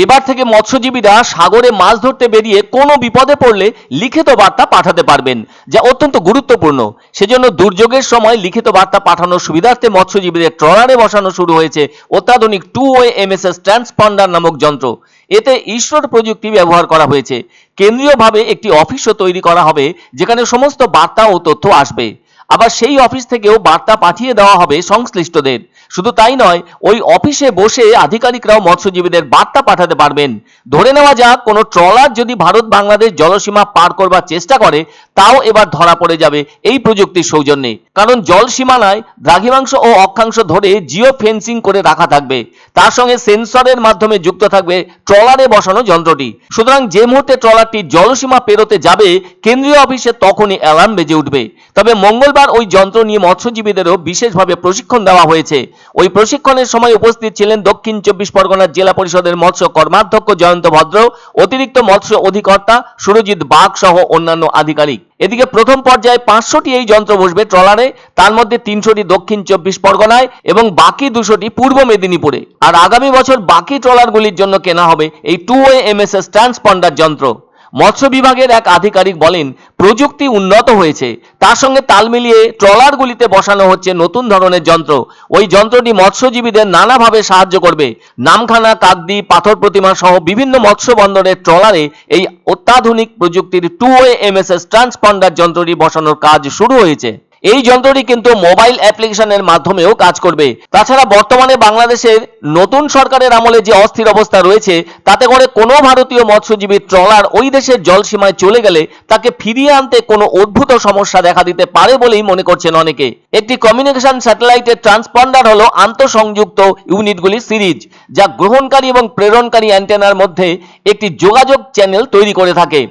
এবার থেকে মৎস্যজীবীরা সাগরে মাছ ধরতে বেরিয়ে কোনো বিপদে পড়লে লিখিত বার্তা পাঠাতে পারবেন, যা অত্যন্ত গুরুত্বপূর্ণ। সেজন্য দুর্যোগের সময় লিখিত বার্তা পাঠানোর সুবিধার্থে মৎস্যজীবীদের ট্রলারে বসানো শুরু হয়েছে অত্যাধুনিক টু ওয়ে এমএসএস ট্রান্সপন্ডার নামক যন্ত্র। এতে ইসরোর প্রযুক্তি ব্যবহার করা হয়েছে। কেন্দ্রীয়ভাবে একটি অফিসও তৈরি করা হবে, যেখানে সমস্ত বার্তা ও তথ্য আসবে। আবার সেই অফিস থেকেও বার্তা পাঠিয়ে দেওয়া হবে সংশ্লিষ্টদের। শুধু তাই নয়, ওই অফিসে বসে আধিকারিকরাও মৎস্যজীবীদের বার্তা পাঠাতে পারবেন। ধরে নেওয়া যাক কোনো ট্রলার যদি ভারত বাংলাদেশ জলসীমা পার করবার চেষ্টা করে, তাও এবার ধরা পড়ে যাবে এই প্রযুক্তির সৌজন্যে। কারণ জল সীমানায় দ্রাঘিমাংশ ও অক্ষাংশ ধরে জিও ফেন্সিং করে রাখা থাকবে। তার সঙ্গে সেন্সরের মাধ্যমে যুক্ত থাকবে ট্রলারে বসানো যন্ত্রটি। সুতরাং যে মুহূর্তে ট্রলারটি জলসীমা পেরোতে যাবে, কেন্দ্রীয় অফিসে তখনই অ্যালার্ম বেজে উঠবে। তবে মঙ্গলবার ওই যন্ত্র নিয়ে মৎস্যজীবীদেরও বিশেষভাবে প্রশিক্ষণ দেওয়া হয়েছে। ওই প্রশিক্ষণের সময় উপস্থিত ছিলেন দক্ষিণ 24 পরগনার জেলা পরিষদের মৎস্য কর্মাধ্যক্ষ জয়ন্ত ভদ্র, অতিরিক্ত মৎস্য অধিকর্তা সুরজিৎ বাগ সহ অন্যান্য আধিকারিক। এদিকে প্রথম পর্যায়ে 500টি এই যন্ত্র বসবে ট্রলারে, তার মধ্যে 300টি দক্ষিণ 24 পরগনায় এবং বাকি 200টি পূর্ব মেদিনীপুরে। আর আগামী বছর বাকি ট্রলারগুলির জন্য কেনা হবে এই টু ওয়ে এমএসএস ট্রান্সপন্ডার যন্ত্র। মৎস্য বিভাগের এক আধিকারিক বলেন, প্রযুক্তি উন্নত হয়েছে, তার সঙ্গে তাল মিলিয়ে ট্রলারগুলিতে বসানো হচ্ছে নতুন ধরনের যন্ত্র। ওই যন্ত্রটি মৎস্যজীবীদের নানাভাবে সাহায্য করবে। নামখানা, কাকদ্বীপ, পাথর প্রতিমা সহ বিভিন্ন মৎস্য বন্দরের ট্রলারে এই অত্যাধুনিক প্রযুক্তির টু ওয়ে এমএসএস ট্রান্সপন্ডার যন্ত্রটি বসানোর কাজ শুরু হয়েছে। এই যন্ত্রটি কিন্তু মোবাইল অ্যাপ্লিকেশনের মাধ্যমেও কাজ করবে। তাছাড়া বর্তমানে বাংলাদেশের নতুন সরকারের আমলে যে অস্থির অবস্থা রয়েছে, তাতে করে কোনো ভারতীয় মৎস্যজীবী ট্রলার ওই দেশের জলসীমায় চলে গেলে তাকে ফিরিয়ে আনতে কোনো অদ্ভুত সমস্যা দেখা দিতে পারে বলেই মনে করছেন অনেকে। একটি কমিউনিকেশন স্যাটেলাইটের ট্রান্সপন্ডার হলো আন্তঃসংযুক্ত ইউনিটগুলির সিরিজ, যা গ্রহণকারী এবং প্রেরণকারী অ্যান্টেনার মধ্যে একটি যোগাযোগ চ্যানেল তৈরি করে থাকে।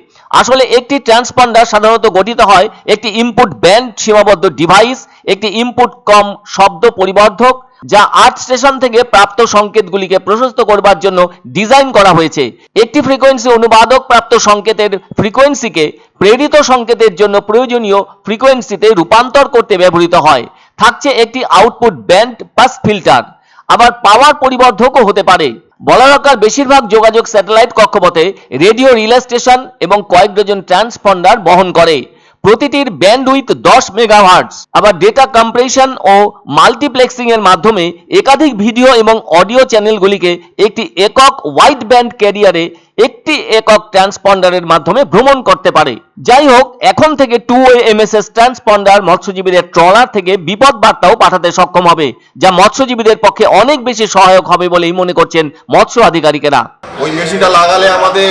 আসলে একটি ট্রান্সপন্ডার সাধারণত গঠিত হয় একটি ইনপুট ব্যান্ড সীমাবদ্ধ ডিভাইস, একটি ইনপুট কম শব্দ পরিবর্ধক, যা আর্থ স্টেশন থেকে প্রাপ্ত সংকেতগুলিকে প্রশস্ত করবার জন্য ডিজাইন করা হয়েছে। একটি ফ্রিকোয়েন্সি অনুবাদক প্রাপ্ত সংকেতের ফ্রিকোয়েন্সিকে প্রেরিত সংকেতের জন্য প্রয়োজনীয় ফ্রিকোয়েন্সিতে রূপান্তর করতে ব্যবহৃত হয়। থাকছে একটি আউটপুট ব্যান্ড পাস ফিল্টার, আবার পাওয়ার পরিবর্ধকও হতে পারে। বলা দরকার, বেশিরভাগ যোগাযোগ স্যাটেলাইট কক্ষপথে রেডিও রিলে স্টেশন এবং কয়েক ডজন ট্রান্সপন্ডার বহন করে। প্রতিটির ব্যান্ডউইথ 10 মেগাহার্টজ। আবার ডেটা কম্প্রেশন ও মাল্টিপ্লেক্সিং এর মাধ্যমে একাধিক ভিডিও এবং অডিও চ্যানেলগুলিকে একটি একক ওয়াইড ব্যান্ড ক্যারিয়ারে একটি একক ট্রান্সপন্ডারের মাধ্যমে ভ্রমণ করতে পারে। যাই হোক, এখন থেকে টু ওয়ে এমএসএস ট্রান্সপন্ডার মৎস্যজীবীদের ট্রলার থেকে বিপদ বার্তাও পাঠাতে সক্ষম হবে, যা মৎস্যজীবীদের পক্ষে অনেক বেশি সহায়ক হবে বলেই মনে করছেন মৎস্য আধিকারিকেরা। ওই মেশিনটা লাগালে আমাদের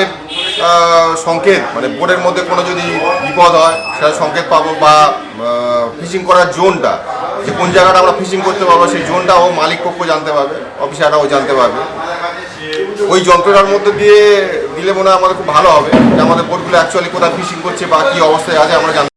সংকেত, মানে বোটের মধ্যে কোনো যদি বিপদ হয় সেটা সংকেত পাবো, বা ফিশিং করার জোনটা, যে কোন জায়গাটা আমরা ফিশিং করতে পারবো সেই জোনটাও মালিক পক্ষ জানতে পারবে, অফিসাররাও জানতে পারবে। ওই যন্ত্রটার মধ্যে দিয়ে দিলে মনে হয় আমাদের খুব ভালো হবে, যে আমাদের বোটগুলো অ্যাকচুয়ালি কোথায় ফিশিং করছে বা কী অবস্থায় আছে আমরা জানতে